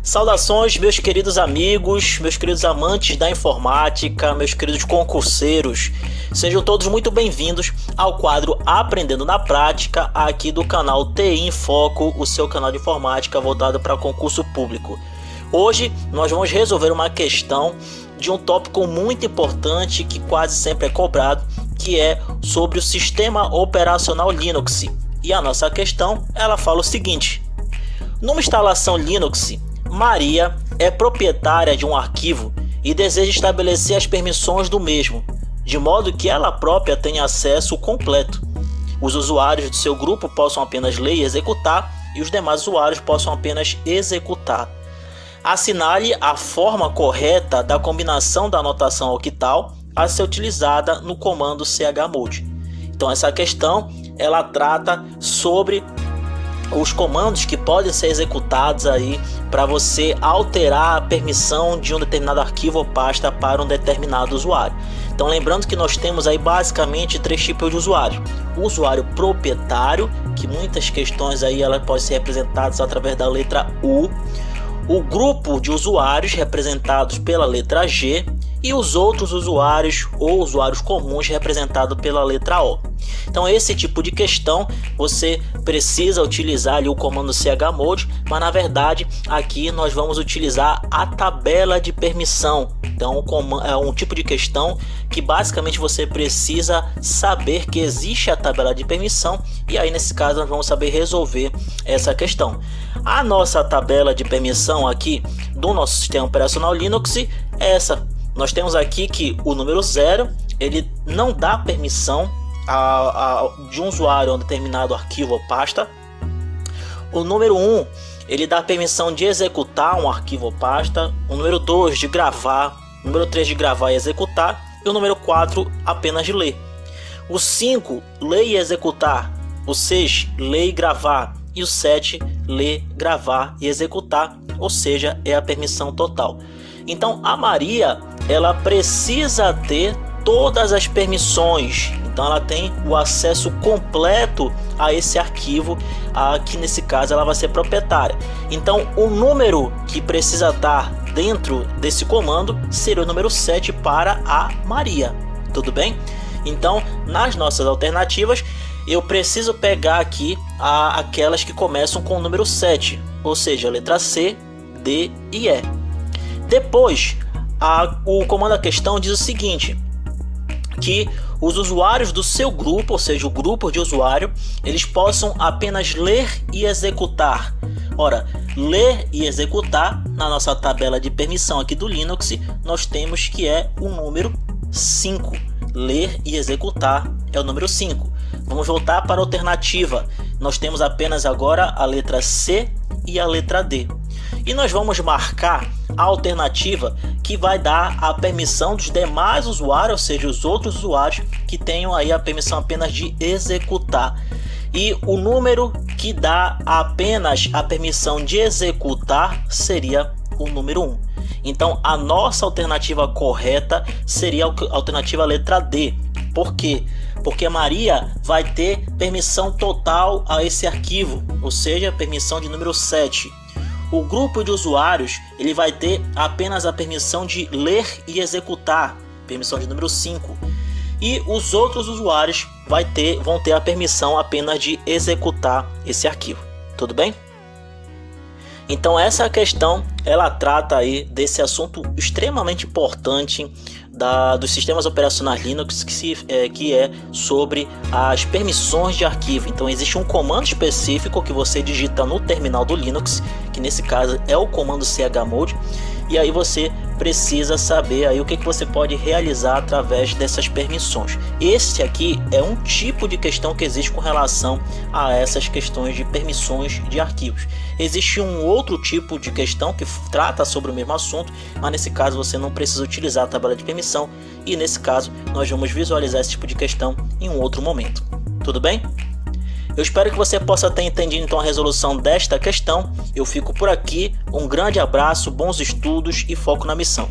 Saudações, meus queridos amigos, meus queridos amantes da informática, meus queridos concurseiros. Sejam todos muito bem-vindos ao quadro Aprendendo na Prática, aqui do canal TI em Foco, o seu canal de informática voltado para concurso público. Hoje nós vamos resolver uma questão de um tópico muito importante que quase sempre é cobrado, que é sobre o sistema operacional Linux. E a nossa questão, ela fala o seguinte: numa instalação Linux, Maria é proprietária de um arquivo e deseja estabelecer as permissões do mesmo, de modo que ela própria tenha acesso completo. Os usuários do seu grupo possam apenas ler e executar, e os demais usuários possam apenas executar. Assinale a forma correta da combinação da anotação octal a ser utilizada no comando chmod. Então essa questão ela trata sobre os comandos que podem ser executados aí para você alterar a permissão de um determinado arquivo ou pasta para um determinado usuário. Então lembrando que nós temos aí basicamente três tipos de usuário: o usuário proprietário, que muitas questões aí elas podem ser representadas através da letra U, o grupo de usuários representados pela letra G e os outros usuários ou usuários comuns representados pela letra O. Então esse tipo de questão você precisa utilizar ali o comando chmod, mas na verdade aqui nós vamos utilizar a tabela de permissão. Então é um tipo de questão que basicamente você precisa saber que existe a tabela de permissão, e aí nesse caso nós vamos saber resolver essa questão. A nossa tabela de permissão aqui do nosso sistema operacional Linux é essa. Nós temos aqui que o número 0 ele não dá permissão de um usuário a um determinado arquivo ou pasta. O número 1 ele dá permissão de executar um arquivo ou pasta. O número 2 de gravar. O número 3 de gravar e executar. E o número 4 apenas de ler. O 5 ler e executar. O 6 ler e gravar. E o 7 ler, gravar e executar. Ou seja, é a permissão total. Então a Maria ela precisa ter todas as permissões. Então ela tem o acesso completo a esse arquivo, que nesse caso ela vai ser proprietária. Então o número que precisa estar dentro desse comando seria o número 7 para a Maria. Tudo bem? Então nas nossas alternativas eu preciso pegar aqui aquelas que começam com o número 7, ou seja, a letra C, D e E. Depois o comando da questão diz o seguinte: que os usuários do seu grupo, ou seja, o grupo de usuário, eles possam apenas ler e executar. Ora, ler e executar, na nossa tabela de permissão aqui do Linux, nós temos que é o número 5. Ler e executar é o número 5. Vamos voltar para a alternativa. Nós temos apenas agora a letra C e a letra D. E nós vamos marcar a alternativa que vai dar a permissão dos demais usuários, ou seja, os outros usuários que tenham aí a permissão apenas de executar. E o número que dá apenas a permissão de executar seria o número 1. Então a nossa alternativa correta seria a alternativa letra D. Por quê? Porque a Maria vai ter permissão total a esse arquivo, ou seja, permissão de número 7. O grupo de usuários ele vai ter apenas a permissão de ler e executar, permissão de número 5. E os outros usuários vão ter a permissão apenas de executar esse arquivo. Tudo bem? Então essa questão ela trata aí desse assunto extremamente importante dos sistemas operacionais Linux, que é sobre as permissões de arquivo. Então existe um comando específico que você digita no terminal do Linux, que nesse caso é o comando chmod, e aí você precisa saber aí o que você pode realizar através dessas permissões. Este aqui é um tipo de questão que existe com relação a essas questões de permissões de arquivos. Existe um outro tipo de questão que trata sobre o mesmo assunto, mas nesse caso você não precisa utilizar a tabela de permissão, e nesse caso nós vamos visualizar esse tipo de questão em um outro momento. Tudo bem? Eu espero que você possa ter entendido então a resolução desta questão. Eu fico por aqui, um grande abraço, bons estudos e foco na missão.